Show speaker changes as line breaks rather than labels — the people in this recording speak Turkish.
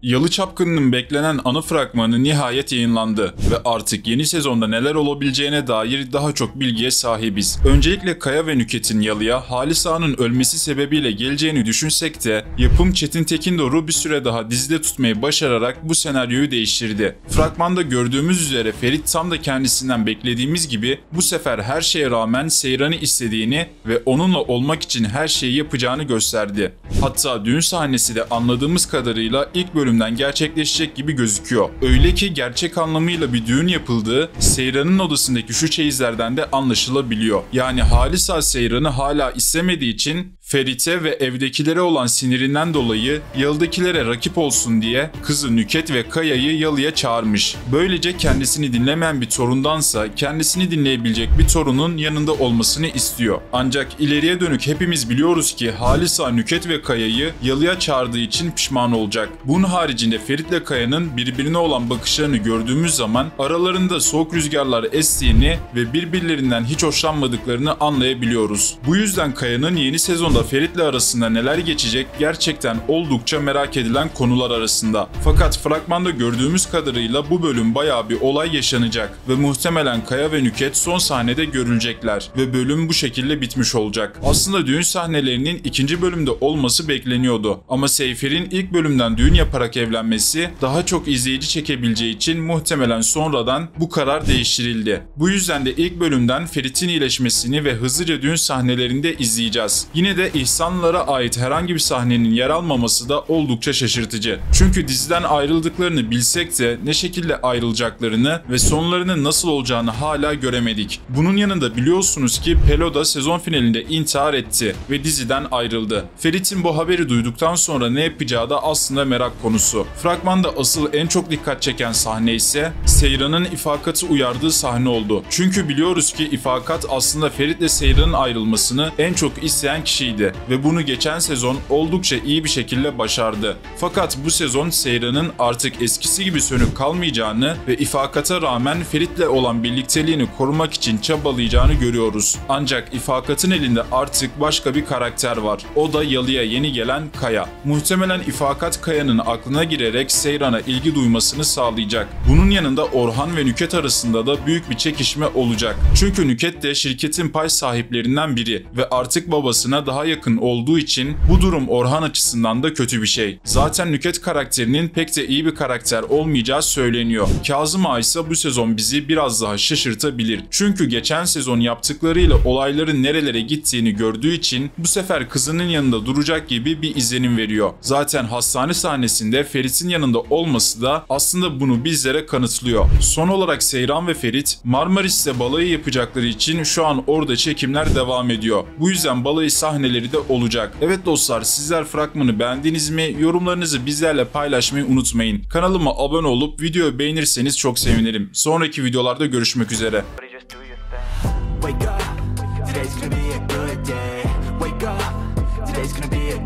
Yalı Çapkını'nın beklenen ana fragmanı nihayet yayınlandı ve artık yeni sezonda neler olabileceğine dair daha çok bilgiye sahibiz. Öncelikle Kaya ve Nüket'in Yalı'ya Halis Ağa'nın ölmesi sebebiyle geleceğini düşünsek de yapım Çetin Tekindor'u bir süre daha dizide tutmayı başararak bu senaryoyu değiştirdi. Fragmanda gördüğümüz üzere Ferit tam da kendisinden beklediğimiz gibi bu sefer her şeye rağmen Seyran'ı istediğini ve onunla olmak için her şeyi yapacağını gösterdi. Hatta düğün sahnesi de anladığımız kadarıyla ilk bölümden gerçekleşecek gibi gözüküyor. Öyle ki gerçek anlamıyla bir düğün yapıldığı Seyran'ın odasındaki şu çeyizlerden de anlaşılabiliyor. Yani Halis Ağa Seyran'ı hala istemediği için Ferit'e ve evdekilere olan sinirinden dolayı Yalı'dakilere rakip olsun diye kızı Nüket ve Kaya'yı Yalı'ya çağırmış. Böylece kendisini dinlemeyen bir torundansa kendisini dinleyebilecek bir torunun yanında olmasını istiyor. Ancak ileriye dönük hepimiz biliyoruz ki Halis Ağa Nüket ve Kaya'yı Yalı'ya çağırdığı için pişman olacak. Bunun haricinde Ferit ile Kaya'nın birbirine olan bakışlarını gördüğümüz zaman aralarında soğuk rüzgarlar estiğini ve birbirlerinden hiç hoşlanmadıklarını anlayabiliyoruz. Bu yüzden Kaya'nın yeni sezonda Ferit'le arasında neler geçecek gerçekten oldukça merak edilen konular arasında. Fakat fragmanda gördüğümüz kadarıyla bu bölüm bayağı bir olay yaşanacak ve muhtemelen Kaya ve Nüket son sahnede görülecekler ve bölüm bu şekilde bitmiş olacak. Aslında düğün sahnelerinin ikinci bölümde olması bekleniyordu ama Seyfer'in ilk bölümden düğün yaparak evlenmesi daha çok izleyici çekebileceği için muhtemelen sonradan bu karar değiştirildi. Bu yüzden de ilk bölümden Ferit'in iyileşmesini ve hızlıca düğün sahnelerinde izleyeceğiz. Yine de İhsanlılara ait herhangi bir sahnenin yer almaması da oldukça şaşırtıcı. Çünkü diziden ayrıldıklarını bilsek de ne şekilde ayrılacaklarını ve sonlarının nasıl olacağını hala göremedik. Bunun yanında biliyorsunuz ki Pelo da sezon finalinde intihar etti ve diziden ayrıldı. Ferit'in bu haberi duyduktan sonra ne yapacağı da aslında merak konusu. Fragmanda asıl en çok dikkat çeken sahne ise Seyran'ın İfakat'ı uyardığı sahne oldu. Çünkü biliyoruz ki İfakat aslında Ferit'le Seyran'ın ayrılmasını en çok isteyen kişiydi ve bunu geçen sezon oldukça iyi bir şekilde başardı. Fakat bu sezon Seyran'ın artık eskisi gibi sönük kalmayacağını ve İfakat'a rağmen Ferit'le olan birlikteliğini korumak için çabalayacağını görüyoruz. Ancak İfakat'ın elinde artık başka bir karakter var. O da Yalı'ya yeni gelen Kaya. Muhtemelen İfakat Kaya'nın aklına girerek Seyran'a ilgi duymasını sağlayacak. Bunun yanında Orhan ve Nüket arasında da büyük bir çekişme olacak. Çünkü Nüket de şirketin pay sahiplerinden biri ve artık babasına daha yakın olduğu için bu durum Orhan açısından da kötü bir şey. Zaten Nüket karakterinin pek de iyi bir karakter olmayacağı söyleniyor. Kazım Ağa ise bu sezon bizi biraz daha şaşırtabilir. Çünkü geçen sezon yaptıklarıyla olayların nerelere gittiğini gördüğü için bu sefer kızının yanında duracak gibi bir izlenim veriyor. Zaten hastane sahnesinde Ferit'in yanında olması da aslında bunu bizlere kanıtlıyor. Son olarak Seyran ve Ferit Marmaris'te balayı yapacakları için şu an orada çekimler devam ediyor. Bu yüzden balayı sahneleri de olacak. Evet dostlar, sizler fragmanı beğendiniz mi? Yorumlarınızı bizlerle paylaşmayı unutmayın. Kanalıma abone olup videoyu beğenirseniz çok sevinirim. Sonraki videolarda görüşmek üzere.
Today's gonna be a good day. Wake up. Today's gonna be a